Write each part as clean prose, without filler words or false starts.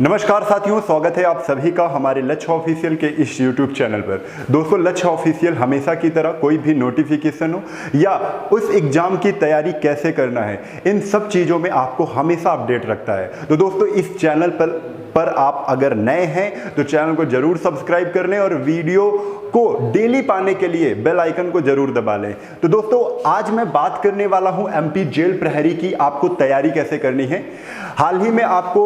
नमस्कार साथियों, स्वागत है आप सभी का हमारे लक्ष्य ऑफिशियल के इस YouTube चैनल पर। दोस्तों, लक्ष्य ऑफिशियल हमेशा की तरह कोई भी नोटिफिकेशन हो या उस एग्जाम की तैयारी कैसे करना है, इन सब चीज़ों में आपको हमेशा अपडेट रखता है। तो दोस्तों, इस चैनल पर आप अगर नए हैं तो चैनल को जरूर सब्सक्राइब कर लें और वीडियो को डेली पाने के लिए बेल आइकन को जरूर दबा लें। तो दोस्तों, आज मैं बात करने वाला हूं एमपी जेल प्रहरी की आपको तैयारी कैसे करनी है। हाल ही में आपको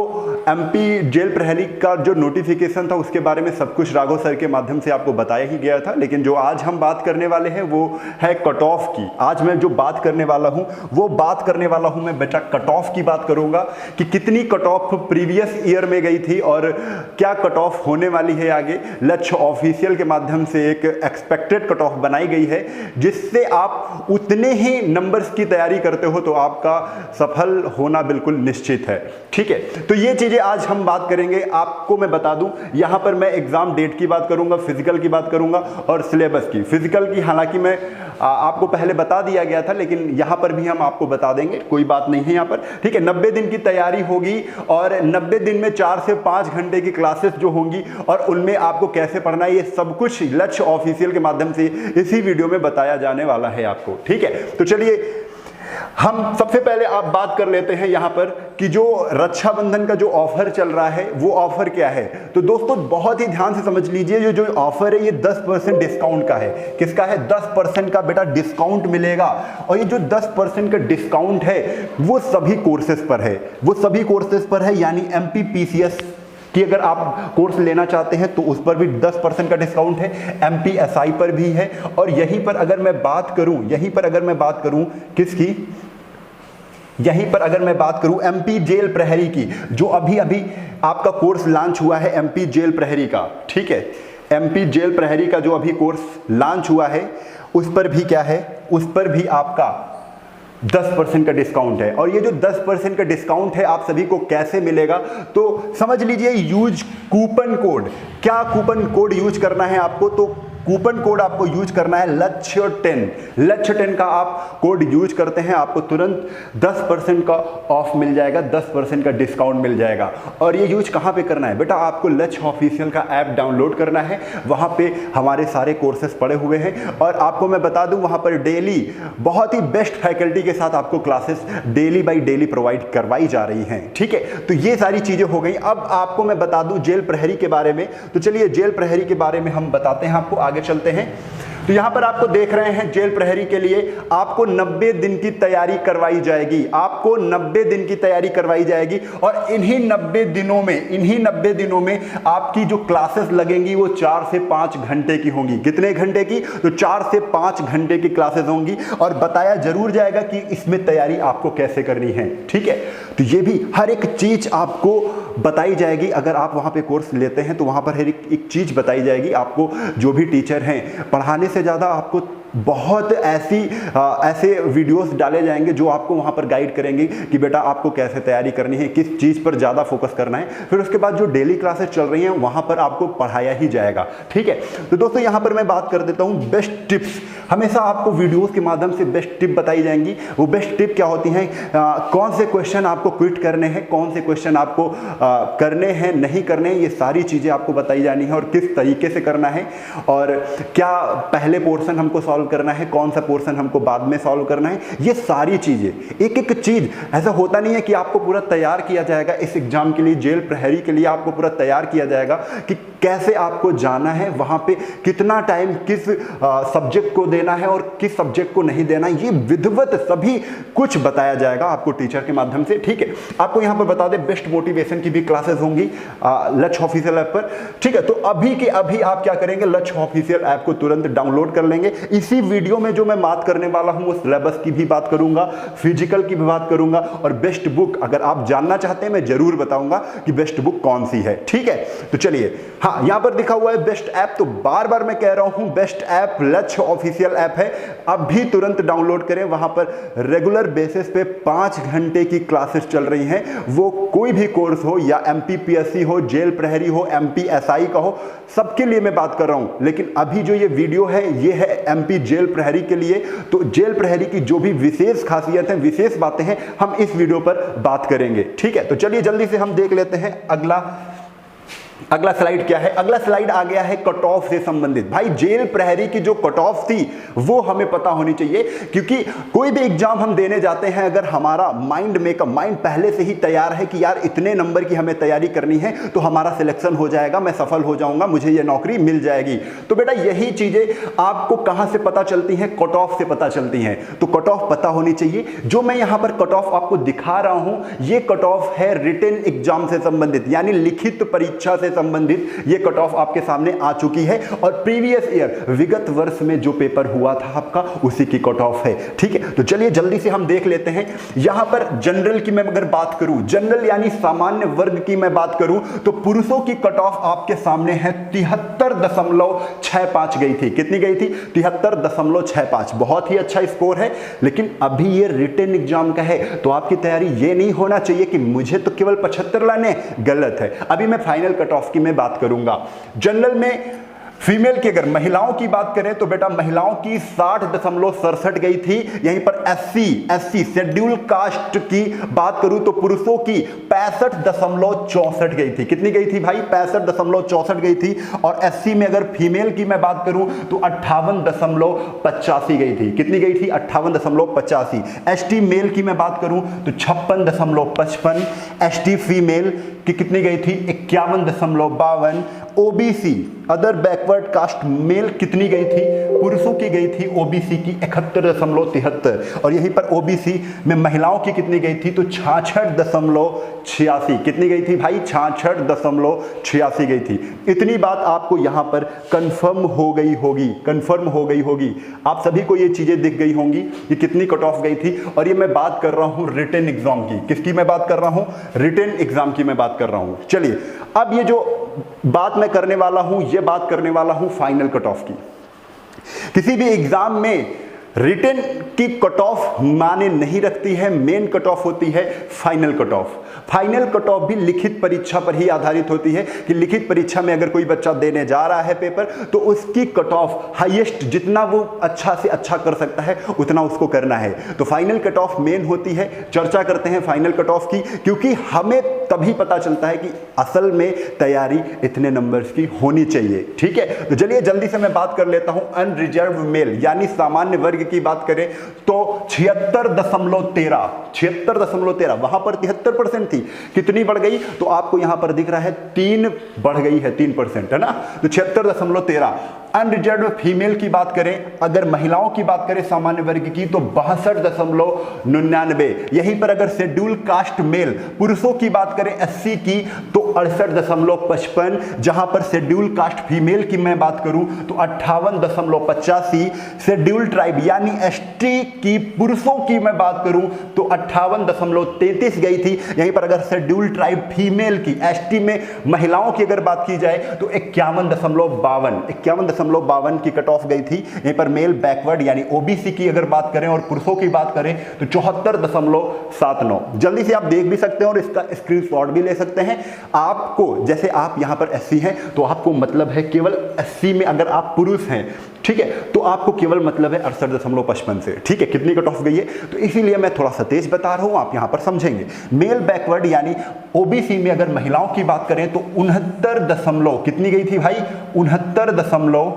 एमपी जेल प्रहरी का जो नोटिफिकेशन था उसके बारे में सब कुछ राघव सर के माध्यम से आपको बताया ही गया था, लेकिन जो आज हम बात करने वाले हैं वो है कट ऑफ की। आज मैं जो बात करने वाला हूं वो बात करने वाला हूं मैं बेटा कट ऑफ की बात करूंगा कि कितनी कट ऑफ प्रीवियस ईयर में गई थी और क्या कट ऑफ होने वाली है आगे। लक्ष्य ऑफिशियल के माध्यम से एक एक्सपेक्टेड कट ऑफ बनाई गई है, जिससे आप उतने ही नंबर्स की तैयारी करते हो तो आपका सफल होना बिल्कुल निश्चित है। ठीक है, तो ये चीजें आज हम बात करेंगे। आपको मैं बता दूं, यहां पर मैं एग्जाम डेट की बात करूंगा, फिजिकल की बात करूंगा और सिलेबस की। फिजिकल की हालांकि मैं आपको पहले बता दिया गया था, लेकिन यहां पर भी हम आपको बता देंगे, कोई बात नहीं है यहां पर। ठीक है, 90 दिन की तैयारी होगी और 90 दिन में 4 से 5 घंटे की क्लासेस जो होंगी और उनमें आपको कैसे पढ़ना है, ये सब कुछ लक्ष्य ऑफिशियल के माध्यम से इसी वीडियो में बताया जाने वाला है आपको। ठीक है, तो चलिए हम सबसे पहले आप बात कर लेते हैं यहां पर कि जो रक्षाबंधन का जो ऑफर चल रहा है वो ऑफर क्या है। तो दोस्तों, बहुत ही ध्यान से समझ लीजिए, ये जो ऑफर है ये 10% डिस्काउंट का है। किसका है? 10% का बेटा डिस्काउंट मिलेगा। और ये जो 10% का डिस्काउंट है वो सभी कोर्सेज पर है, वो सभी कोर्सेज पर है। यानी MPPCS कि अगर आप कोर्स लेना चाहते हैं तो उस पर भी 10% का डिस्काउंट है, MPSI पर भी है। और यहीं पर अगर मैं बात करूं किसकी, यहीं पर अगर मैं बात करूं एमपी जेल प्रहरी की, जो अभी आपका कोर्स लॉन्च हुआ है एमपी जेल प्रहरी का। ठीक है, एमपी जेल प्रहरी का जो अभी कोर्स लॉन्च हुआ है उस पर भी क्या है, उस पर भी आपका 10% का डिस्काउंट है। और ये जो 10% का डिस्काउंट है आप सभी को कैसे मिलेगा, तो समझ लीजिए यूज कूपन कोड। क्या कूपन कोड यूज करना है आपको? तो कूपन कोड आपको यूज करना है लक्ष्य 10। लक्ष्य 10 का आप कोड यूज करते हैं, आपको तुरंत 10% का ऑफ मिल जाएगा, 10% का डिस्काउंट मिल जाएगा। और ये यूज कहाँ पे करना है बेटा? आपको लक्ष्य ऑफिशियल का ऐप डाउनलोड करना है, वहाँ पे हमारे सारे कोर्सेज पड़े हुए हैं। और आपको मैं बता दूं, वहाँ पर डेली बहुत ही बेस्ट फैकल्टी के साथ आपको classes daily by daily provide करवाई जा रही हैं। ठीक है, तो ये सारी चीज़ें हो गई। अब आपको मैं बता दूं जेल प्रहरी के बारे में। तो चलिए जेल प्रहरी के बारे में हम बताते हैं आपको, आगे चलते हैं। तो यहां पर आपको देख रहे हैं जेल प्रहरी के लिए आपको 90 दिन की तैयारी करवाई जाएगी। आपको 90 दिन की तैयारी करवाई जाएगी और इन्हीं 90 दिनों में आपकी जो क्लासेस लगेंगी वो 4 से 5 घंटे की होंगी। कितने घंटे की? तो 4 से 5 घंटे की क्लासेस होंगी और बताया जरूर जाएगा कि इसमें तैयारी आपको कैसे करनी है। ठीक है, तो ये भी हर एक चीज आपको बताई जाएगी। अगर आप वहां पे कोर्स लेते हैं तो वहां पर हर एक चीज बताई जाएगी आपको। जो भी टीचर हैं, पढ़ाने से ज्यादा आपको बहुत ऐसे वीडियोस डाले जाएंगे जो आपको वहां पर गाइड करेंगे कि बेटा आपको कैसे तैयारी करनी है, किस चीज पर ज्यादा फोकस करना है। फिर उसके बाद जो डेली क्लासेस चल रही हैं वहां पर आपको पढ़ाया ही जाएगा। ठीक है, तो दोस्तों यहां पर मैं बात कर देता हूं बेस्ट टिप्स। हमेशा आपको वीडियोस के माध्यम से बेस्ट टिप बताई जाएंगी। वो बेस्ट टिप क्या होती हैं, कौन से क्वेश्चन आपको क्विट करने हैं, कौन से क्वेश्चन आपको करने हैं, नहीं करने हैं, ये सारी चीजें आपको बताई जानी है और किस तरीके से करना है। और क्या पहले पोर्शन हमको सॉल्व करना है, कौन सा पोर्शन हमको बाद में सॉल्व करना है, ये सारी चीजें। एक एक चीज, ऐसा होता नहीं है कि आपको पूरा तैयार किया जाएगा इस एग्जाम के लिए, जेल प्रहरी के लिए आपको पूरा तैयार किया जाएगा कि कैसे आपको जाना है, वहां पे कितना टाइम किस सब्जेक्ट को देना है और किस सब्जेक्ट को नहीं देना, ये विधिवत सभी कुछ बताया जाएगा आपको टीचर के माध्यम से। ठीक है, आपको यहां पर बता दें बेस्ट मोटिवेशन की भी क्लासेस होंगी लक्ष्य ऑफिशियल ऐप पर। ठीक है, तो अभी के अभी आप क्या करेंगे, लक्ष्य ऑफिशियल ऐप को तुरंत डाउनलोड कर लेंगे। इसी वीडियो में जो मैं बात करने वाला हूं वो सिलेबस की भी बात करूंगा, फिजिकल की भी बात करूंगा और बेस्ट बुक अगर आप जानना चाहते हैं मैं जरूर बताऊंगा कि बेस्ट बुक कौन सी है। ठीक है, तो चलिए हाँ, यहां पर लिखा हुआ है बेस्ट ऐप, तो बार बार मैं कह रहा हूं बेस्ट ऐप लक्ष्य ऑफिशियल ऐप है, अभी तुरंत डाउनलोड करें। वहां पर रेगुलर बेसिस पे 5 घंटे की क्लासेस चल रही हैं, वो कोई भी कोर्स हो या MPPSC हो, जेल प्रहरी हो, MPSI का हो, सबके लिए मैं बात कर रहा हूं। लेकिन अभी जो ये वीडियो है ये है MP जेल प्रहरी के लिए, तो जेल प्रहरी की जो भी विशेष खासियत है, विशेष बातें हैं, हम इस वीडियो पर बात करेंगे। ठीक है, तो चलिए जल्दी से हम देख लेते हैं अगला स्लाइड क्या है। अगला स्लाइड आ गया है कट ऑफ से संबंधित। भाई जेल प्रहरी की जो कट ऑफ थी वो हमें पता होनी चाहिए, क्योंकि कोई भी एग्जाम हम देने जाते हैं, अगर हमारा माइंड पहले से ही तैयार है कि यार इतने नंबर की हमें तैयारी करनी है तो हमारा सिलेक्शन हो जाएगा, मैं सफल हो जाऊंगा, मुझे ये नौकरी मिल जाएगी। तो बेटा यही चीजें आपको कहां से पता चलती हैं? कट ऑफ से पता चलती हैं। तो कट ऑफ पता होनी चाहिए। जो मैं यहां पर कट ऑफ आपको दिखा रहा हूं, ये कट ऑफ है रिटन एग्जाम से संबंधित, यानी लिखित परीक्षा से संबंधित ये कट ऑफ आपके सामने आ चुकी है, और प्रीवियस ईयर विगत वर्ष में जो पेपर हुआ था आपका उसी की कट ऑफ है। ठीक है, तो चलिए जल्दी से हम देख लेते हैं। यहां पर जनरल की मैं अगर बात करूं, जनरल यानी सामान्य वर्ग की मैं बात करूं, तो पुरुषों की कट ऑफ आपके सामने है 73.65 गई थी। कितनी गई थी? 73.65। बहुत ही अच्छा स्कोर है, लेकिन अभी ये रिटन एग्जाम का है, तो आपकी तैयारी ये नहीं होना चाहिए कि मुझे तो केवल 75 लाने, गलत है। अभी मैं फाइनल कट ऑफ की मैं बात करूंगा। जनरल में फीमेल की, अगर महिलाओं की बात करें तो बेटा महिलाओं की 60.67 गई थी। यहीं पर एससी शेड्यूल कास्ट की बात करूं तो पुरुषों की 65.64 गई थी। कितनी गई थी भाई? 65.64 गई थी। और एससी में अगर फीमेल की मैं बात करूं तो 58.85 गई थी। कितनी गई थी? 58.85। एसटी मेल की मैं बात करूं तो 56.55। एसटी फीमेल की कितनी गई थी? 51.52। OBC other backward caste mail कितनी गई थी? पुरुषों की गई थी ओबीसी की 71.73। और यहीं पर ओबीसी में महिलाओं की कितनी गई थी? तो 66.86। कितनी गई थी भाई? 66.86 गई थी। इतनी बात आपको यहां पर कंफर्म हो गई होगी। आप सभी को ये चीजें दिख गई होंगी कि कितनी कट ऑफ गई थी। और ये मैं बात कर रहा हूं रिटन एग्जाम की। किसकी मैं बात कर रहा हूं? रिटन एग्जाम की मैं बात कर रहा हूं। चलिए अब ये जो बात मैं करने वाला हूं, ये बात करने वाला हूं फाइनल कट ऑफ की। किसी भी एग्जाम में रिटन की कट ऑफ माने नहीं रखती है, मेन कट ऑफ होती है final cut off. Final cut off भी लिखित परीक्षा पर ही आधारित होती है कि लिखित परीक्षा में अगर कोई बच्चा देने जा रहा है पेपर, तो उसकी कट ऑफ हाईएस्ट, जितना वो अच्छा से अच्छा कर सकता है उतना उसको करना है। तो फाइनल कट ऑफ मेन होती है। चर्चा करते हैं फाइनल कट ऑफ की, क्योंकि हमें तभी पता चलता है कि असल में तैयारी इतने नंबर्स की होनी चाहिए। ठीक है, तो चलिए जल्दी से मैं बात कर लेता हूं अनरिजर्व मेल यानी सामान्य वर्ग की बात करें तो 76.13 वहां पर 73% थी। कितनी बढ़ गई? तो आपको यहां पर दिख रहा है 3 बढ़ गई है, 3%, है ना? तो 76.13। अनरिजर्व फीमेल की बात करें, अगर महिलाओं की बात करें सामान्य वर्ग की, तो 62.99। यहीं पर अगर शेड्यूल कास्ट मेल पुरुषों की बात करें एससी की तो 68.55। जहां पर शेड्यूल कास्ट फीमेल की मैं बात करूं तो 58.85। शेड्यूल ट्राइब यानी एसटी की पुरुषों की मैं बात करूं तो 58.33 गई थी। यहीं पर अगर शेड्यूल ट्राइब फीमेल की, एसटी में महिलाओं की अगर बात की जाए तो 51.52 की कट ऑफ गई थी। यहीं पर मेल बैकवर्ड यानी ओबीसी की अगर बात करें और पुरुषों की बात करें तो 74.79। जल्दी से आप देख भी सकते हैं और इसका स्क्रीनशॉट भी ले सकते हैं। आपको जैसे आप यहां पर एससी हैं तो आपको मतलब है केवल एससी में अगर आप पुरुष हैं, ठीक है, तो आपको केवल मतलब है 68.55 से। ठीक है, कितनी कट ऑफ गई है? तो इसीलिए मैं थोड़ा सा तेज बता रहा हूं, आप यहां पर समझेंगे। मेल बैकवर्ड यानी ओबीसी में अगर महिलाओं की बात करें तो 69 कितनी गई थी भाई? 69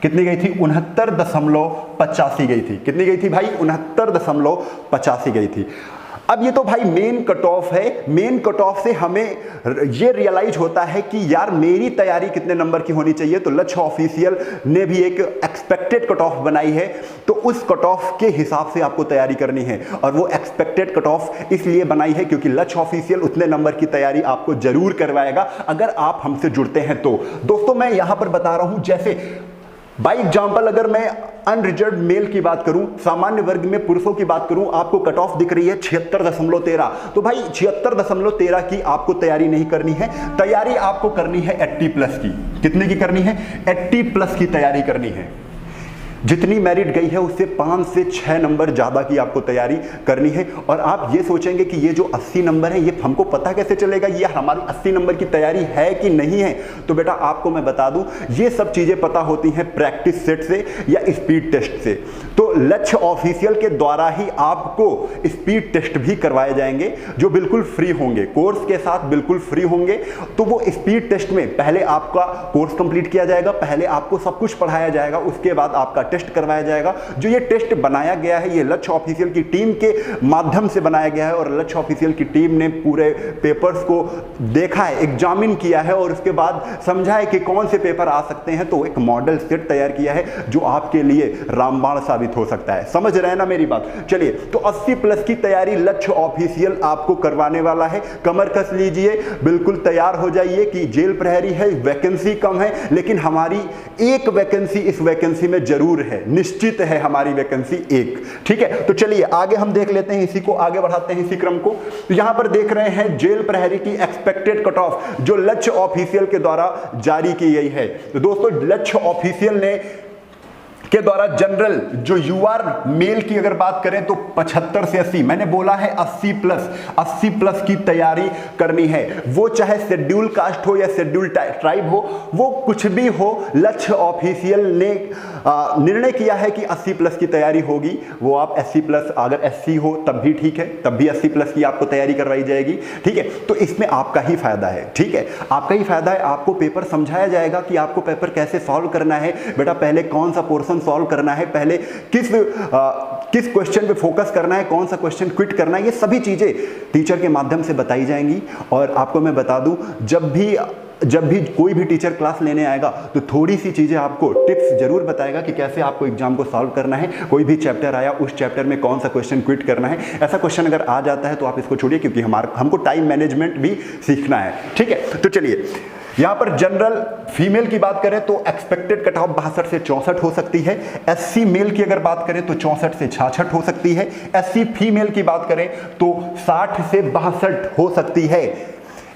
कितनी गई थी? 69.85 गई थी। कितनी गई थी भाई? 69.85 गई थी। अब ये तो भाई मेन कट ऑफ है। मेन कट ऑफ से हमें ये रियलाइज होता है कि यार मेरी तैयारी कितने नंबर की होनी चाहिए। तो लक्ष्य ऑफिशियल ने भी एक एक्सपेक्टेड कट ऑफ बनाई है, तो उस कट ऑफ के हिसाब से आपको तैयारी करनी है। और वो एक्सपेक्टेड कट ऑफ इसलिए बनाई है क्योंकि लक्ष्य ऑफिशियल उतने नंबर की तैयारी आपको जरूर करवाएगा अगर आप हमसे जुड़ते हैं। तो दोस्तों मैं यहां पर बता रहा हूं, जैसे बाई एग्जाम्पल अगर मैं अनरिजर्व मेल की बात करूं, सामान्य वर्ग में पुरुषों की बात करूं, आपको कट ऑफ दिख रही है 76.13। तो भाई 76.13 की आपको तैयारी नहीं करनी है, तैयारी आपको करनी है 80 प्लस की। कितने की करनी है? 80 प्लस की तैयारी करनी है। जितनी मेरिट गई है उससे 5 से 6 नंबर ज़्यादा की आपको तैयारी करनी है। और आप ये सोचेंगे कि ये जो 80 नंबर है ये हमको पता कैसे चलेगा ये हमारी 80 नंबर की तैयारी है कि नहीं है? तो बेटा आपको मैं बता दूं, ये सब चीज़ें पता होती हैं प्रैक्टिस सेट से या स्पीड टेस्ट से। तो लक्ष्य ऑफिशियल के द्वारा ही आपको स्पीड टेस्ट भी करवाए जाएंगे जो बिल्कुल फ्री होंगे, कोर्स के साथ बिल्कुल फ्री होंगे। तो वो स्पीड टेस्ट में पहले आपका कोर्स कंप्लीट किया जाएगा, पहले आपको सब कुछ पढ़ाया जाएगा, उसके बाद आपका टेस्ट करवाया जाएगा। जो ये टेस्ट बनाया गया है ये लक्ष्य ऑफिशियल की टीम के माध्यम से बनाया गया है और लक्ष्य ऑफिशियल की टीम ने पूरे पेपर्स को देखा है, एग्जामिन किया है और उसके बाद समझा है कि कौन से पेपर आ सकते हैं। तो एक मॉडल सेट तैयार किया है जो आपके लिए रामबाण साबित हो सकता है। समझ रहे हैं ना मेरी बात? चलिए, तो 80 प्लस की तैयारी लक्ष्य ऑफिशियल आपको करवाने वाला है। कमर कस लीजिए, बिल्कुल तैयार हो जाइए कि जेल प्रहरी है, वैकेंसी कम है, लेकिन हमारी एक वैकेंसी इस वैकेंसी में जरूर है, निश्चित है हमारी वैकेंसी एक। ठीक है, तो चलिए आगे हम देख लेते हैं, इसी को आगे बढ़ाते हैं इसी क्रम को। तो यहां पर देख रहे हैं जेल प्रहरी की एक्सपेक्टेड कट ऑफ जो लक्ष्य ऑफिशियल के द्वारा जारी की गई है। तो दोस्तों लक्ष्य ऑफिशियल ने के द्वारा जनरल जो यूआर मेल की अगर बात करें तो 75 से 80, मैंने बोला है 80 प्लस की तैयारी करनी है। वो चाहे शेड्यूल कास्ट हो या शेड्यूल ट्राइब हो, वो कुछ भी हो, लक्ष्य ऑफिशियल ने निर्णय किया है कि 80 प्लस की तैयारी होगी। वो आप 80 प्लस, अगर एससी हो तब भी ठीक है, तब भी 80 प्लस की आपको तैयारी करवाई जाएगी। ठीक है, तो इसमें आपका ही फायदा है। ठीक है, आपका ही फायदा है। आपको पेपर समझाया जाएगा कि आपको पेपर कैसे सॉल्व करना है। बेटा पहले कौन सा पोर्शन सॉल्व करना है, पहले किस क्वेश्चन पे फोकस करना है, कौन सा क्वेश्चन क्विट करना है, ये सभी चीजें टीचर के माध्यम से बताई जाएंगी। और आपको मैं बता दूं, जब भी कोई भी टीचर क्लास लेने आएगा तो थोड़ी सी चीजें आपको टिप्स जरूर बताएगा कि कैसे आपको एग्जाम को सॉल्व करना है। कोई भी चैप्टर आया, उस चैप्टर में कौन सा क्वेश्चन क्विट करना है, ऐसा क्वेश्चन अगर आ जाता है तो आप इसको छोड़िए, क्योंकि हमको टाइम मैनेजमेंट भी सीखना है। ठीक है, तो चलिए यहां पर जनरल फीमेल की बात करें तो एक्सपेक्टेड कट ऑफ 62 से 64 हो सकती है। एससी मेल की अगर बात करें तो 64 से 66 हो सकती है। एससी फीमेल की बात करें तो 60 से 62 हो सकती है।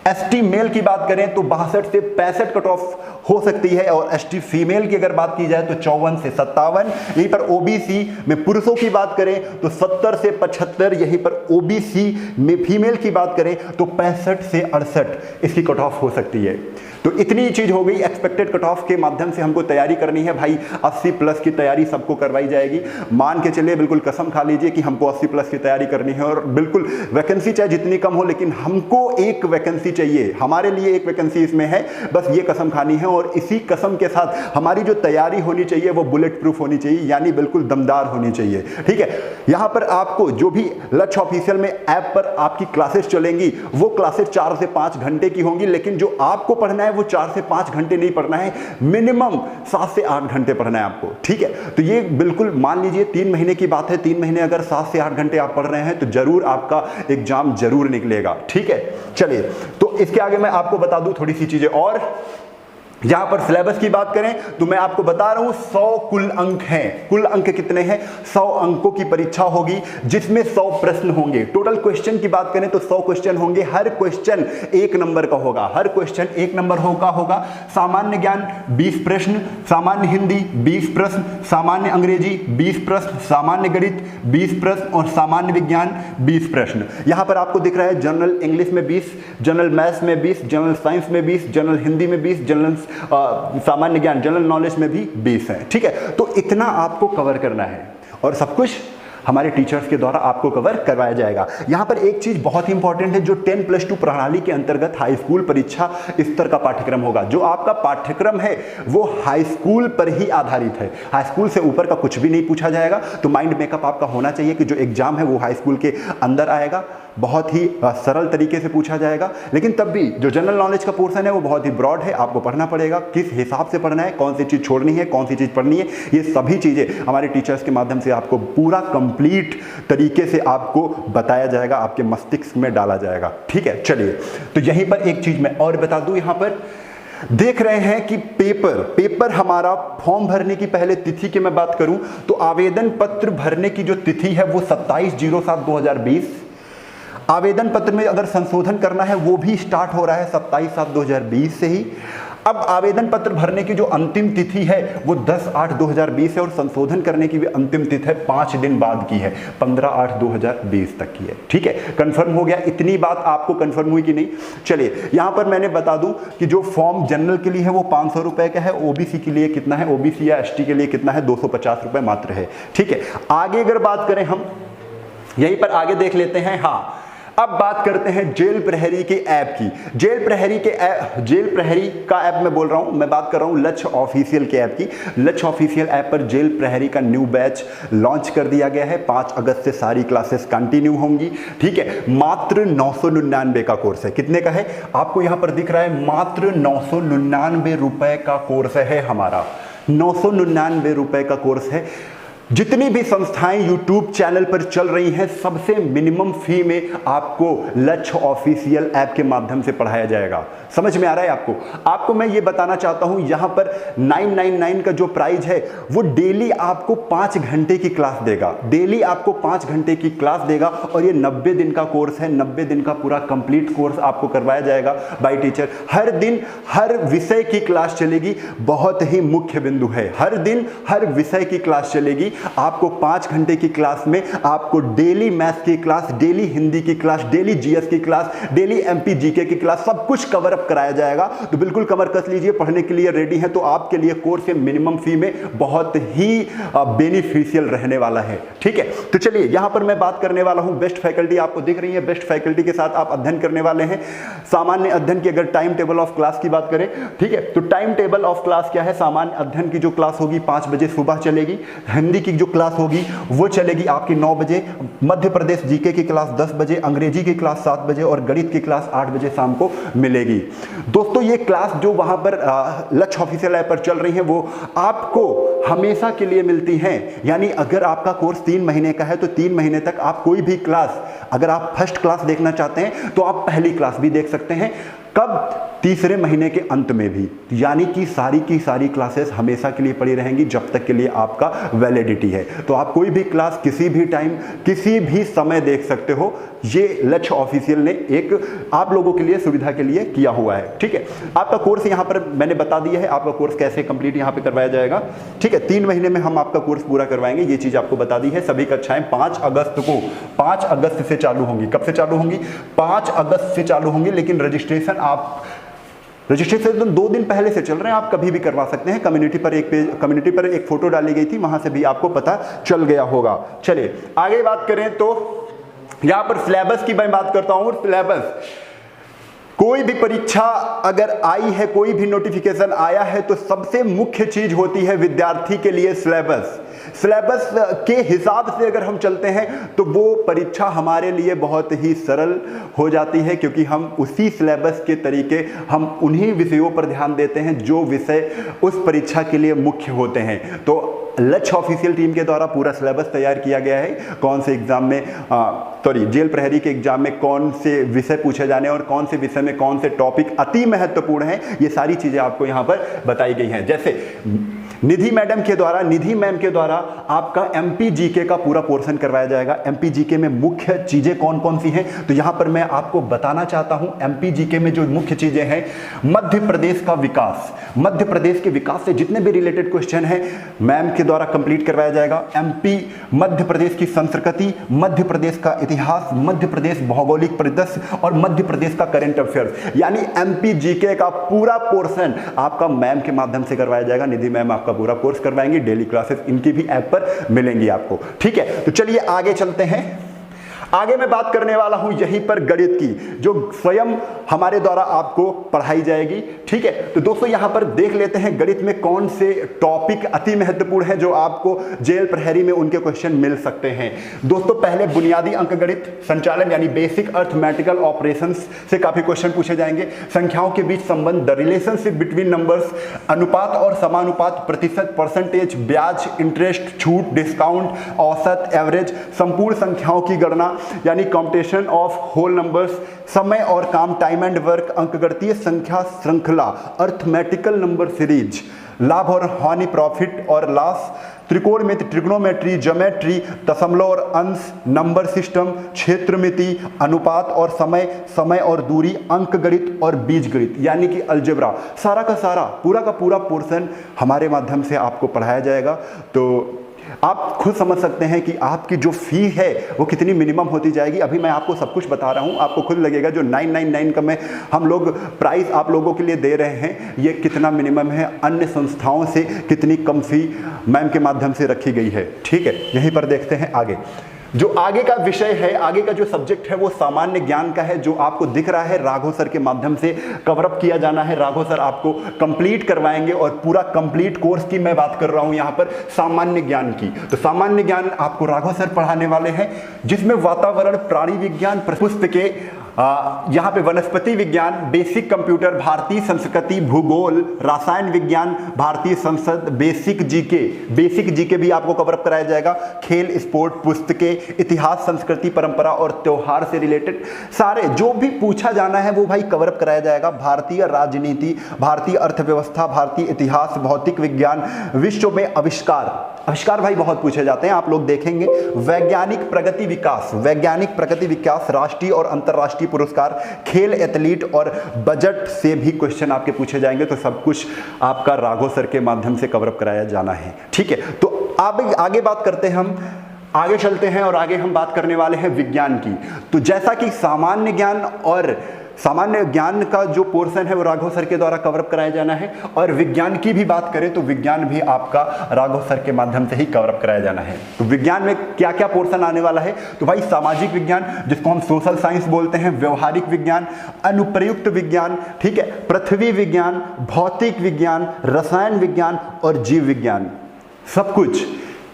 एसटी मेल की बात करें तो 62 से 65 कट ऑफ हो सकती है। और एसटी फीमेल की अगर बात की जाए तो 54 से 57। यहीं पर ओबीसी में पुरुषों की बात करें तो 70 से 75। यहीं पर ओबीसी में फीमेल की बात करें तो 65 से 68 इसकी कट ऑफ हो सकती है। तो इतनी चीज हो गई, एक्सपेक्टेड कट ऑफ के माध्यम से हमको तैयारी करनी है। भाई 80 प्लस की तैयारी सबको करवाई जाएगी। मान के चलिए, बिल्कुल कसम खा लीजिए कि हमको 80 प्लस की तैयारी करनी है। और बिल्कुल वैकेंसी चाहे जितनी कम हो, लेकिन हमको एक वैकेंसी चाहिए, हमारे लिए एक वैकेंसी इसमें है, बस ये कसम खानी है। और इसी कसम के साथ हमारी जो तैयारी होनी चाहिए वो बुलेट प्रूफ होनी चाहिए, यानी बिल्कुल दमदार होनी चाहिए। ठीक है, यहां पर आपको जो भी लक्ष्य ऑफिशियल में ऐप पर आपकी क्लासेस चलेंगी वो क्लासेस 4 से 5 घंटे की होंगी, लेकिन जो आपको पढ़ना है वो 4 से 5 घंटे नहीं पढ़ना है, मिनिमम 7 से 8 घंटे पढ़ना है आपको। ठीक है, तो ये बिल्कुल मान लीजिए 3 महीने की बात है। 3 महीने अगर 7 से 8 घंटे आप पढ़ रहे हैं तो जरूर आपका एग्जाम जरूर निकलेगा। ठीक है, चलिए तो इसके आगे मैं आपको बता दूं थोड़ी सी चीजें और। यहां पर सिलेबस की बात करें तो मैं आपको बता रहा हूं 100 कुल अंक हैं। कुल अंक कितने हैं? 100 अंकों की परीक्षा होगी जिसमें 100 प्रश्न होंगे। टोटल क्वेश्चन की बात करें तो 100 क्वेश्चन होंगे। हर क्वेश्चन 1 नंबर का होगा, हर क्वेश्चन 1 नंबर होगा। सामान्य ज्ञान 20 प्रश्न, सामान्य हिंदी 20 प्रश्न, सामान्य अंग्रेजी 20 प्रश्न, सामान्य गणित 20 प्रश्न और सामान्य विज्ञान 20 प्रश्न। यहां पर आपको दिख रहा है जनरल इंग्लिश में 20, जनरल मैथ्स में 20, जनरल साइंस में 20, जनरल हिंदी में 20, जनरल सामान्य ज्ञान जनरल नॉलेज में भी 20 है। ठीक है, तो इतना आपको कवर करना है और सब कुछ हमारे टीचर्स के द्वारा आपको कवर करवाया जाएगा। यहां पर एक चीज बहुत ही इंपॉर्टेंट है, जो 10+2 प्रणाली के अंतर्गत हाई स्कूल परीक्षा स्तर का पाठ्यक्रम होगा। जो आपका पाठ्यक्रम है वो हाई स्कूल पर ही आधारित है, हाई स्कूल से ऊपर का कुछ भी नहीं पूछा जाएगा। तो माइंड मेकअप आपका होना चाहिए कि जो एग्जाम है वो हाई स्कूल के अंदर आएगा, बहुत ही सरल तरीके से पूछा जाएगा। लेकिन तब भी जो जनरल नॉलेज का पोर्शन है वो बहुत ही ब्रॉड है, आपको पढ़ना पड़ेगा, किस हिसाब से पढ़ना है, कौन सी चीज़ छोड़नी है, कौन सी चीज़ पढ़नी है, ये सभी चीज़ें हमारे टीचर्स के माध्यम से आपको पूरा कंप्लीट तरीके से आपको बताया जाएगा, आपके मस्तिष्क में डाला जाएगा। ठीक है, चलिए तो यहीं पर एक चीज़ मैं और बता दूं, यहाँ पर देख रहे हैं कि पेपर हमारा फॉर्म भरने की पहले तिथि की मैं बात करूं तो आवेदन पत्र भरने की जो तिथि है वो 27/07/2020। आवेदन पत्र में अगर संशोधन करना है वो भी स्टार्ट हो रहा है 27/7/2020 से ही। अब आवेदन पत्र भरने की जो अंतिम तिथि है वो 10/8/2020 है और संशोधन करने की भी अंतिम तिथि है 5 दिन बाद की है, 15/8/2020 तक की है। ठीक है, कंफर्म हो गया। इतनी बात आपको कंफर्म हुई कि नहीं? चलिए यहां पर मैंने बता दूं कि जो फॉर्म जनरल के लिए है वो 500 रुपए का है, ओबीसी के लिए कितना है, ओबीसी या एसटी के लिए कितना है, 250 रुपए मात्र है। ठीक है, आगे अगर बात करें हम यहीं पर आगे देख लेते हैं। हाँ, अब बात करते हैं जेल प्रहरी के ऐप की। जेल प्रहरी का ऐप मैं बोल रहा हूं, मैं बात कर रहा हूं लक्ष्य ऑफिशियल के ऐप की। लक्ष्य ऑफिशियल ऐप पर जेल प्रहरी का न्यू बैच लॉन्च कर दिया गया है। 5 अगस्त से सारी क्लासेस कंटिन्यू होंगी। ठीक है, मात्र 999 का कोर्स है। कितने का है? आपको यहां पर दिख रहा है, मात्र 999 रुपए का कोर्स है हमारा। 999 रुपए का कोर्स है। जितनी भी संस्थाएं YouTube चैनल पर चल रही हैं सबसे मिनिमम फी में आपको लक्ष्य ऑफिशियल ऐप के माध्यम से पढ़ाया जाएगा। समझ में आ रहा है आपको? आपको मैं ये बताना चाहता हूं, यहां पर 999 का जो प्राइस है वो डेली आपको 5 घंटे की क्लास देगा। डेली आपको 5 घंटे की क्लास देगा और ये 90 दिन का कोर्स है। 90 दिन का पूरा कंप्लीट कोर्स आपको करवाया जाएगा बाय टीचर। हर दिन हर विषय की क्लास चलेगी। बहुत ही मुख्य बिंदु है, हर दिन हर विषय की क्लास चलेगी। आपको 5 घंटे की क्लास में आपको डेली मैथ्स की क्लास, डेली हिंदी की क्लास, डेली जीएस की क्लास, डेली एमपी जीके की क्लास, सब कुछ कवर अप कराया जाएगा। तो बिल्कुल कमर कस लीजिए, पढ़ने के लिए रेडी है तो आपके लिए कोर्स के मिनिमम फी में बहुत ही बेनिफिशियल रहने वाला है। ठीक है, तो चलिए यहां पर मैं बात करने वाला हूं बेस्ट फैकल्टी आपको दिख रही है। बेस्ट फैकल्टी के साथ आप अध्ययन करने वाले हैं। सामान्य अध्ययन की अगर टाइम टेबल ऑफ क्लास की बात करें, ठीक है, तो टाइम टेबल ऑफ क्लास क्या है? सामान्य अध्ययन की जो क्लास होगी 5 बजे सुबह चलेगी। हिंदी की जो क्लास होगी वो चलेगी आपकी 9 बजे। मध्य प्रदेश जीके की क्लास 10 बजे, अंग्रेजी की क्लास 7 बजे और गणित की क्लास 8 बजे शाम को मिलेगी। दोस्तों ये क्लास जो वहां पर लक्ष्य ऑफिशियल ऐप पर चल रही है वो आपको हमेशा के लिए मिलती हैं। यानी अगर आपका कोर्स 3 महीने का है तो 3 महीने तक आप कोई भी क्लास, अगर आप फर्स्ट क्लास देखना चाहते हैं तो आप पहली क्लास भी देख सकते हैं। कब? तीसरे महीने के अंत में भी। यानी कि सारी की सारी क्लासेस हमेशा के लिए पड़ी रहेंगी जब तक के लिए आपका वैलिडिटी है। तो आप कोई भी क्लास किसी भी टाइम किसी भी समय देख सकते हो। ये लक्ष्य ऑफिशियल ने एक आप लोगों के लिए सुविधा के लिए किया हुआ है। ठीक है, आपका कोर्स यहां पर मैंने बता दिया है। आपका कोर्स कैसे कंप्लीट यहां पे करवाया जाएगा। ठीक है, 3 महीने में हम आपका कोर्स पूरा करवाएंगे, ये चीज आपको बता दी है। सभी कक्षाएं 5 अगस्त से चालू होंगी। कब से चालू होंगी? 5 अगस्त से चालू होंगी। लेकिन रजिस्ट्रेशन 2 दिन पहले से चल रहे हैं, आप कभी भी करवा सकते हैं। कम्युनिटी पर एक फोटो डाली गई थी, वहां से भी आपको पता चल गया होगा। चलिए आगे बात करें तो यहां पर सिलेबस की मैं बात करता हूं। सिलेबस, कोई भी परीक्षा अगर आई है, कोई भी नोटिफिकेशन आया है तो सबसे मुख्य चीज होती है विद्यार्थी के लिए सिलेबस। सिलेबस के हिसाब से अगर हम चलते हैं तो वो परीक्षा हमारे लिए बहुत ही सरल हो जाती है, क्योंकि हम उसी सिलेबस के तरीके, हम उन्हीं विषयों पर ध्यान देते हैं जो विषय उस परीक्षा के लिए मुख्य होते हैं। तो लक्ष्य ऑफिशियल टीम के द्वारा पूरा सिलेबस तैयार किया गया है। कौन से एग्जाम में जेल प्रहरी के एग्जाम में कौन से विषय पूछे जाने और कौन से विषय में कौन से टॉपिक अति महत्वपूर्ण हैं, ये सारी चीजें आपको यहां पर बताई गई हैं। जैसे निधि मैम के द्वारा आपका एमपी जीके का पूरा पोर्शन करवाया जाएगा। एमपी जीके में मुख्य चीजें कौन कौन सी हैं तो यहां पर मैं आपको बताना चाहता हूं। एमपी जीके में जो मुख्य चीजें हैं, मध्य प्रदेश का विकास, मध्य प्रदेश के विकास से जितने भी रिलेटेड क्वेश्चन हैं मैम के द्वारा कंप्लीट करवाया जाएगा। एमपी, मध्य प्रदेश की संस्कृति, मध्य प्रदेश का इतिहास, मध्य प्रदेश भौगोलिक परिदृश्य और मध्य प्रदेश का करंट अफेयर्स, यानी एमपी जीके का पूरा पोर्शन आपका मैम के माध्यम से करवाया जाएगा। निधि मैम आपका पूरा कोर्स करवाएंगे। डेली क्लासेस इनकी भी ऐप पर मिलेंगी आपको। ठीक है, तो चलिए आगे चलते हैं। आगे मैं बात करने वाला हूं यहीं पर गणित की, जो स्वयं हमारे द्वारा आपको पढ़ाई जाएगी। ठीक है, तो दोस्तों यहां पर देख लेते हैं गणित में कौन से टॉपिक अति महत्वपूर्ण है जो आपको जेल प्रहरी में उनके क्वेश्चन मिल सकते हैं। दोस्तों पहले बुनियादी अंक गणित संचालन यानी बेसिक अर्थमेटिकल ऑपरेशंस से काफी क्वेश्चन पूछे जाएंगे। संख्याओं के बीच संबंध, द रिलेशनशिप बिटवीन नंबर्स, अनुपात और समानुपात, प्रतिशत, परसेंटेज, ब्याज, इंटरेस्ट, छूट, डिस्काउंट, औसत, एवरेज, संपूर्ण संख्याओं की गणना यानी कॉम्पिटिशन ऑफ होल नंबर्स, समय और काम, टाइम डायमंड वर्क, अंकगणितीय संख्या श्रृंखला, अर्थमेटिकल नंबर सीरीज, लाभ और हानि प्रॉफिट और लॉस, त्रिकोणमिति ट्रिग्नोमेट्री, ज्योमेट्री, दशमलव और अंश, नंबर सिस्टम, क्षेत्रमिति, अनुपात और समय, समय और दूरी, अंकगणित और बीजगणित यानी कि अलजेब्रा, सारा का सारा पूरा का पूरा पोर्शन हमारे माध्यम से आपको पढ़ाया जाएगा। तो आप खुद समझ सकते हैं कि आपकी जो फी है वो कितनी मिनिमम होती जाएगी। अभी मैं आपको सब कुछ बता रहा हूँ, आपको खुद लगेगा जो 999 का में हम लोग प्राइस आप लोगों के लिए दे रहे हैं ये कितना मिनिमम है, अन्य संस्थाओं से कितनी कम फी मैम के माध्यम से रखी गई है। ठीक है, यहीं पर देखते हैं आगे। जो आगे का विषय है, आगे का जो सब्जेक्ट है वो सामान्य ज्ञान का है, जो आपको दिख रहा है राघव सर के माध्यम से कवरअप किया जाना है। राघव सर आपको कंप्लीट करवाएंगे और पूरा कंप्लीट कोर्स की मैं बात कर रहा हूं यहां पर सामान्य ज्ञान की। तो सामान्य ज्ञान आपको राघव सर पढ़ाने वाले हैं, जिसमें वातावरण, प्राणी विज्ञान, पुस्तकें, यहाँ पे वनस्पति विज्ञान, बेसिक कंप्यूटर, भारतीय संस्कृति, भूगोल, रसायन विज्ञान, भारतीय संसद, बेसिक जीके भी आपको कवरअप कराया जाएगा, खेल, स्पोर्ट, पुस्तकें, इतिहास, संस्कृति, परंपरा और त्योहार से रिलेटेड सारे जो भी पूछा जाना है वो भाई कवरअप कराया जाएगा। भारतीय राजनीति, भारतीय अर्थव्यवस्था, भारतीय इतिहास, भौतिक विज्ञान, विश्व में आविष्कार भाई बहुत पूछे जाते हैं, आप लोग देखेंगे। वैज्ञानिक प्रगति विकास, राष्ट्रीय और अंतर्राष्ट्रीय पुरस्कार, खेल, एथलीट और बजट से भी क्वेश्चन आपके पूछे जाएंगे। तो सब कुछ आपका राघव सर के माध्यम से कवरअप कराया जाना है। ठीक है, तो आगे बात करते हैं, हम आगे चलते हैं और आगे हम बात करने वाले हैं विज्ञान की। तो जैसा कि सामान्य ज्ञान का जो पोर्शन है वो राघव सर के द्वारा कवरअप कराया जाना है, और विज्ञान की भी बात करें तो विज्ञान भी आपका राघव सर के माध्यम से ही कवरअप कराया जाना है। तो विज्ञान में क्या क्या पोर्शन आने वाला है, तो भाई सामाजिक विज्ञान जिसको हम सोशल साइंस बोलते हैं, व्यवहारिक विज्ञान, अनुप्रयुक्त विज्ञान, ठीक है, पृथ्वी विज्ञान, भौतिक विज्ञान, रसायन विज्ञान और जीव विज्ञान, सब कुछ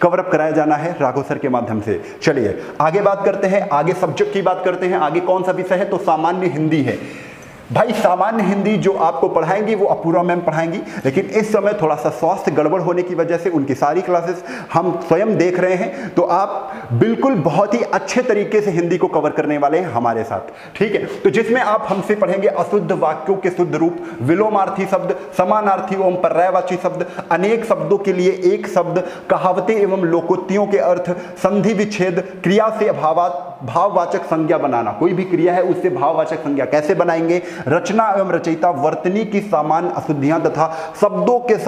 कवरअप कराया जाना है राघव सर के माध्यम से। चलिए आगे बात करते हैं, आगे सब्जेक्ट की बात करते हैं। आगे कौन सा विषय है, तो सामान्य हिंदी है। भाई सामान्य हिंदी जो आपको पढ़ाएंगी वो अपूर्वा मैम पढ़ाएंगी, लेकिन इस समय थोड़ा सा स्वास्थ्य गड़बड़ होने की वजह से उनकी सारी क्लासेस हम स्वयं देख रहे हैं। तो आप बिल्कुल बहुत ही अच्छे तरीके से हिंदी को कवर करने वाले हैं हमारे साथ। ठीक है, तो जिसमें आप हमसे पढ़ेंगे अशुद्ध वाक्यों के शुद्ध रूप, विलोमार्थी शब्द, समानार्थी एवं पर्यायवाची शब्द, अनेक शब्दों के लिए एक शब्द, कहावतें एवं लोकोक्तियों के अर्थ, संधि विच्छेद, क्रिया से भाववाचक संज्ञा बनाना, कोई भी क्रिया है उससे भाववाचक संज्ञा कैसे बनाएंगे, रचना एवं रचयिता, वर्तनी की सामान्य अशुद्धियां तथा शब्दों के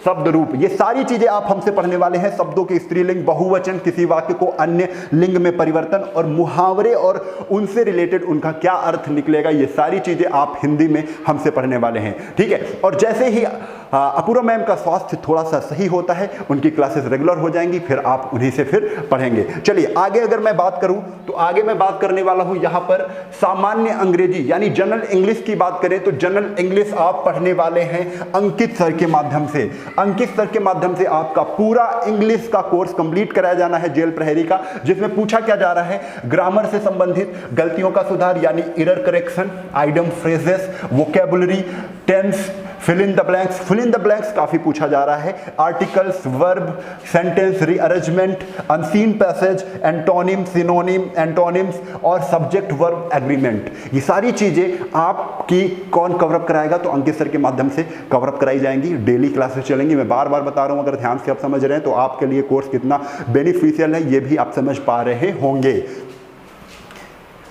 शब्द रूप, ये सारी चीजें आप हमसे पढ़ने वाले हैं। शब्दों के स्त्रीलिंग, बहुवचन, किसी वाक्य को अन्य लिंग में परिवर्तन और मुहावरे और उनसे रिलेटेड उनका क्या अर्थ निकलेगा, ये सारी चीजें आप हिंदी में हमसे पढ़ने वाले हैं। ठीक है, और जैसे ही अपूर्वा मैम का स्वास्थ्य थोड़ा सा सही होता है, उनकी क्लासेस रेगुलर हो जाएंगी, फिर आप उन्हीं से फिर पढ़ेंगे। चलिए आगे अगर मैं बात करूं तो आगे मैं बात करने वाला हूं यहां पर सामान्य अंग्रेजी यानी जनरल इंग्लिश की बात करें तो जनरल इंग्लिश आप पढ़ने वाले हैं अंकित सर के माध्यम से। अंकित सर के माध्यम से आपका पूरा इंग्लिश का कोर्स कंप्लीट कराया जाना है जेल प्रहरी का, जिसमें पूछा क्या जा रहा है, ग्रामर से संबंधित गलतियों का सुधार यानी error correction, idiom phrases, vocabulary, tense, fill in the blanks काफी पूछा जा रहा है, articles, verb, sentence rearrangement, unseen passage, antonym, synonym, antonyms और सब्जेक्ट वर्ब एग्रीमेंट, ये सारी चीजें आपकी कौन कवरअप कराएगा, तो अंकित सर के माध्यम से कवरअप कराई जाएंगी। डेली क्लासेस चलेंगी, मैं बार बार बता रहा हूं, अगर ध्यान से आप समझ रहे हैं तो आपके लिए कोर्स कितना बेनिफिशियल है ये भी आप समझ पा रहे होंगे।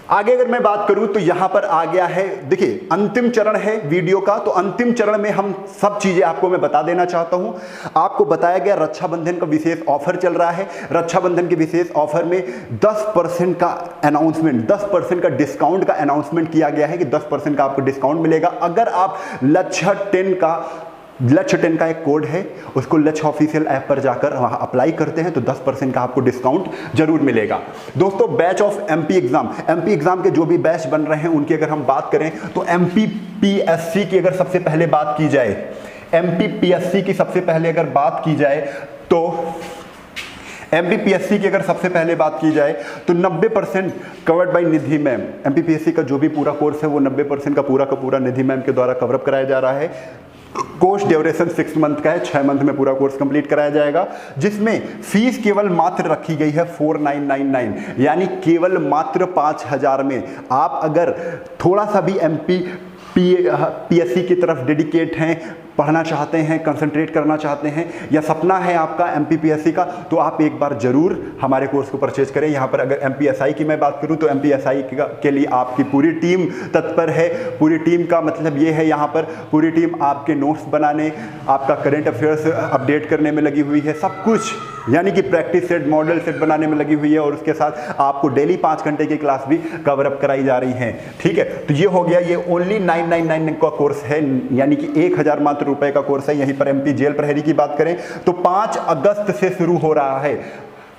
आगे अगर मैं बात करूं तो यहां पर आ गया है, देखिए अंतिम चरण है वीडियो का, तो अंतिम चरण में हम सब चीजें आपको मैं बता देना चाहता हूं। आपको बताया गया रक्षाबंधन का विशेष ऑफर चल रहा है। रक्षाबंधन के विशेष ऑफर में 10% का अनाउंसमेंट, 10% का डिस्काउंट का अनाउंसमेंट किया गया है कि 10% का आपको डिस्काउंट मिलेगा अगर आप लक्ष्य 10 का एक कोड है, उसको लक्ष्य ऑफिशियल ऐप पर जाकर वहां अप्लाई करते हैं तो 10% का आपको डिस्काउंट जरूर मिलेगा। दोस्तों बैच ऑफ एमपी एग्जाम के जो भी बैच बन रहे हैं उनकी अगर हम बात करें तो एमपीपीएससी की अगर सबसे पहले बात की जाए, एमपीपीएससी की सबसे पहले अगर बात की जाए तो एमपीपीएससी की अगर सबसे पहले बात की जाए तो 90% covered by Nidhi ma'am. MPPSC का जो भी पूरा कोर्स है वो 90% का पूरा निधि मैम के द्वारा कवरअप कराया जा रहा है। कोर्स ड्यूरेशन 6 मंथ का है, 6 मंथ में पूरा कोर्स कंप्लीट कराया जाएगा, जिसमें फीस केवल मात्र रखी गई है 4999, यानी केवल मात्र 5000 में आप अगर थोड़ा सा भी पीएससी की तरफ डेडिकेट हैं, पढ़ना चाहते हैं, कंसंट्रेट करना चाहते हैं, या सपना है आपका एमपीपीएससी का, तो आप एक बार जरूर हमारे कोर्स को परचेज करें। यहाँ पर अगर एमपीएसआई की मैं बात करूँ तो एमपीएसआई के लिए आपकी पूरी टीम तत्पर है। पूरी टीम का मतलब ये है, यहाँ पर पूरी टीम आपके नोट्स बनाने, आपका करंट अफेयर्स अपडेट करने में लगी हुई है, सब कुछ यानी कि प्रैक्टिस सेट, मॉडल सेट बनाने में लगी हुई है, और उसके साथ आपको डेली 5 घंटे की क्लास भी कवर अप कराई जा रही है। ठीक है, तो ये हो गया, ये ओनली 999 का कोर्स है, यानी कि 1000 मात्र रुपए का कोर्स है। यहीं पर एमपी जेल प्रहरी की बात करें तो 5 अगस्त से शुरू हो रहा है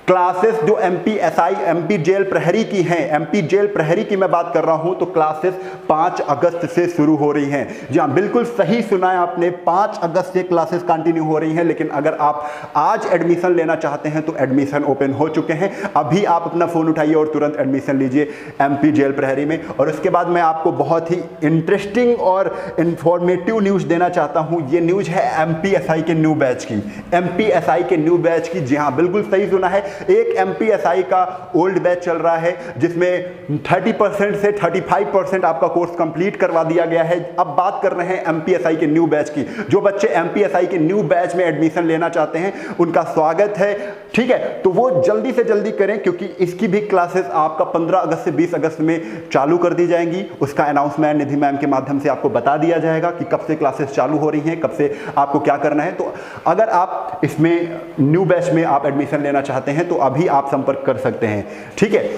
क्लासेस, जो एमपीएसआई एमपी जेल प्रहरी की हैं, एमपी जेल प्रहरी की मैं बात कर रहा हूं, तो क्लासेस 5 अगस्त से शुरू हो रही हैं। जी हाँ, बिल्कुल सही सुना है आपने, 5 अगस्त से क्लासेस कंटिन्यू हो रही हैं। लेकिन अगर आप आज एडमिशन लेना चाहते हैं तो एडमिशन ओपन हो चुके हैं। अभी आप अपना फ़ोन उठाइए और तुरंत एडमिशन लीजिए एमपी जेल प्रहरी में। और उसके बाद मैं आपको बहुत ही इंटरेस्टिंग और इंफॉर्मेटिव न्यूज़ देना चाहता हूँ। ये न्यूज़ है एमपीएसआई के न्यू बैच की, एमपीएसआई के न्यू बैच की। जी हाँ, बिल्कुल सही सुना है, एक एमपीएसआई का ओल्ड बैच चल रहा है जिसमें 30% से 35% आपका कोर्स कंप्लीट करवा दिया गया है। अब बात कर रहे हैं एमपीएसआई के न्यू बैच की। जो बच्चे एमपीएसआई के न्यू बैच में एडमिशन लेना चाहते हैं उनका स्वागत है। ठीक है, तो वो जल्दी से जल्दी करें, क्योंकि इसकी भी क्लासेस आपका 15 अगस्त से 20 अगस्त में चालू कर दी जाएंगी। उसका अनाउंसमेंट निधि मैम के माध्यम से आपको बता दिया जाएगा कि कब से क्लासेस चालू हो रही हैं, कब से आपको क्या करना है। तो अगर आप इसमें न्यू बैच में आप एडमिशन लेना चाहते हैं तो अभी आप संपर्क कर सकते हैं। ठीक है,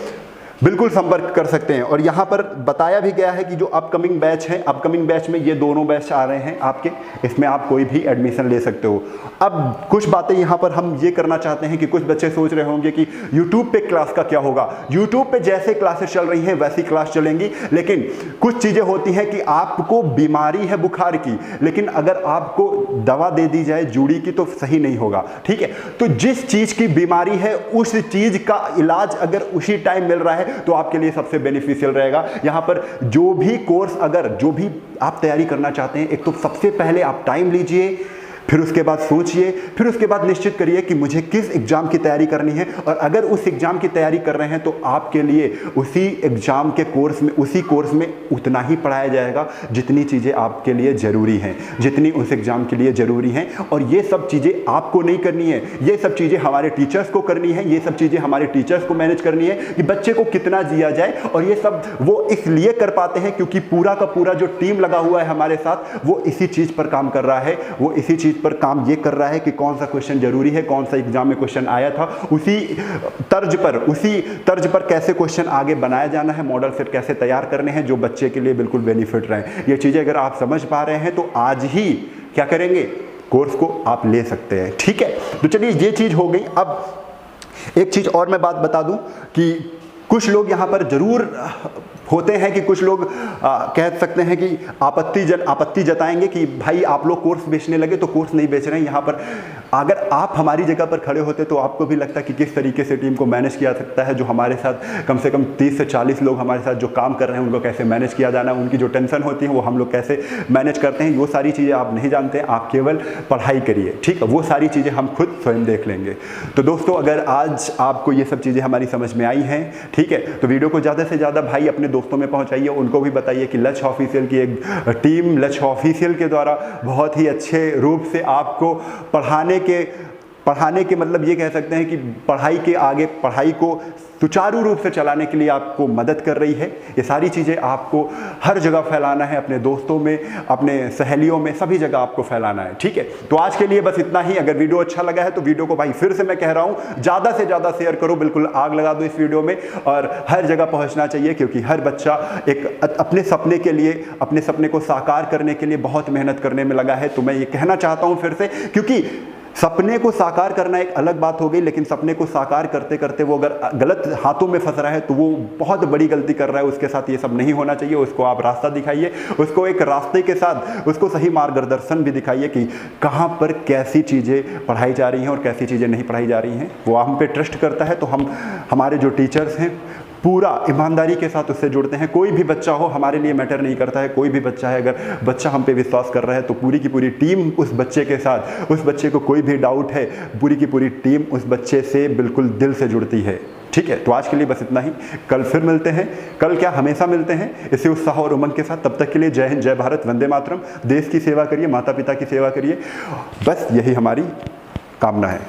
बिल्कुल संपर्क कर सकते हैं। और यहाँ पर बताया भी गया है कि जो अपकमिंग बैच है, अपकमिंग बैच में ये दोनों बैच आ रहे हैं आपके, इसमें आप कोई भी एडमिशन ले सकते हो। अब कुछ बातें यहाँ पर हम ये करना चाहते हैं कि कुछ बच्चे सोच रहे होंगे कि YouTube पे क्लास का क्या होगा। YouTube पे जैसे क्लासेस चल रही हैं वैसी क्लास चलेंगी, लेकिन कुछ चीज़ें होती हैं कि आपको बीमारी है बुखार की, लेकिन अगर आपको दवा दे दी जाए जूड़ी की तो सही नहीं होगा। ठीक है, तो जिस चीज़ की बीमारी है उस चीज़ का इलाज अगर उसी टाइम मिल रहा है तो आपके लिए सबसे बेनिफिशियल रहेगा। यहां पर जो भी कोर्स, अगर जो भी आप तैयारी करना चाहते हैं, एक तो सबसे पहले आप टाइम लीजिए, फिर उसके बाद सोचिए, फिर उसके बाद निश्चित करिए कि मुझे किस एग्जाम की तैयारी करनी है। और अगर उस एग्जाम की तैयारी कर रहे हैं तो आपके लिए उसी एग्जाम के कोर्स में, उसी कोर्स में उतना ही पढ़ाया जाएगा जितनी चीज़ें आपके लिए ज़रूरी हैं, जितनी उस एग्जाम के लिए ज़रूरी हैं। और ये सब चीज़ें आपको नहीं करनी है, ये सब चीज़ें हमारे टीचर्स को करनी है, ये सब चीज़ें हमारे टीचर्स को मैनेज करनी है कि बच्चे को कितना जिया जाए। और ये सब वो इसलिए कर पाते हैं क्योंकि पूरा का पूरा जो टीम लगा हुआ है हमारे साथ, वो इसी चीज़ पर काम कर रहा है, वो इसी चीज़ पर काम ये कर रहा है कि कौन सा क्वेश्चन जरूरी है, कौन सा एग्जाम में क्वेश्चन आया था, उसी तर्ज पर कैसे क्वेश्चन आगे बनाया जाना है, मॉडल सेट कैसे तैयार करने हैं जो बच्चे के लिए बिल्कुल बेनिफिट रहे। ये चीज़ें अगर आप समझ पा रहे हैं तो आज ही क्या करेंगे, कोर्स को आप ले सकते हैं। ठीक है, तो चलिए ये चीज़ हो गई। अब एक चीज़ और मैं बात बता दूं कि कुछ लोग यहाँ पर जरूर होते हैं कि कुछ लोग कह सकते हैं कि आपत्ति जताएंगे कि भाई आप लोग कोर्स बेचने लगे तो कोर्स नहीं बेच रहे हैं। यहाँ पर अगर आप हमारी जगह पर खड़े होते तो आपको भी लगता कि किस तरीके से टीम को मैनेज किया सकता है। जो हमारे साथ कम से कम 30 से 40 लोग हमारे साथ जो काम कर रहे हैं उनको कैसे मैनेज किया जाना है, उनकी जो टेंशन होती है वो हम लोग कैसे मैनेज करते हैं, वो सारी चीज़ें आप नहीं जानते। आप केवल पढ़ाई करिए, ठीक है, वो सारी चीज़ें हम खुद स्वयं देख लेंगे। तो दोस्तों, अगर आज आपको ये सब चीज़ें हमारी समझ में आई हैं, ठीक है, तो वीडियो को ज़्यादा से ज़्यादा भाई अपने दोस्तों में पहुंचाइए, उनको भी बताइए कि लक्ष्य ऑफिशियल की एक टीम लक्ष्य ऑफिशियल के द्वारा बहुत ही अच्छे रूप से आपको पढ़ाने के मतलब ये कह सकते हैं कि पढ़ाई के आगे, पढ़ाई को सुचारू रूप से चलाने के लिए आपको मदद कर रही है। ये सारी चीज़ें आपको हर जगह फैलाना है, अपने दोस्तों में, अपने सहेलियों में, सभी जगह आपको फैलाना है। ठीक है, तो आज के लिए बस इतना ही। अगर वीडियो अच्छा लगा है तो वीडियो को भाई फिर से मैं कह रहा हूँ ज़्यादा से ज़्यादा शेयर करो, बिल्कुल आग लगा दो इस वीडियो में, और हर जगह पहुँचना चाहिए, क्योंकि हर बच्चा एक अपने सपने के लिए, अपने सपने को साकार करने के लिए बहुत मेहनत करने में लगा है। तो मैं ये कहना चाहता हूँ फिर से, क्योंकि सपने को साकार करना एक अलग बात हो गई, लेकिन सपने को साकार करते करते वो अगर गलत हाथों में फंस रहा है तो वो बहुत बड़ी गलती कर रहा है। उसके साथ ये सब नहीं होना चाहिए। उसको आप रास्ता दिखाइए, उसको एक रास्ते के साथ उसको सही मार्गदर्शन भी दिखाइए कि कहाँ पर कैसी चीज़ें पढ़ाई जा रही हैं और कैसी चीज़ें नहीं पढ़ाई जा रही हैं। वो हम पे ट्रस्ट करता है, तो हमारे जो टीचर्स हैं पूरा ईमानदारी के साथ उससे जुड़ते हैं। कोई भी बच्चा हो हमारे लिए मैटर नहीं करता है, कोई भी बच्चा है, अगर बच्चा हम पे विश्वास कर रहा है तो पूरी की पूरी टीम उस बच्चे के साथ, उस बच्चे को कोई भी डाउट है, पूरी की पूरी टीम उस बच्चे से बिल्कुल दिल से जुड़ती है। ठीक है, तो आज के लिए बस इतना ही। कल फिर मिलते हैं, कल क्या हमेशा मिलते हैं इसी उत्साह और उमंग के साथ। तब तक के लिए जय हिंद, जय भारत, वंदे मातरम। देश की सेवा करिए, माता पिता की सेवा करिए, बस यही हमारी कामना है।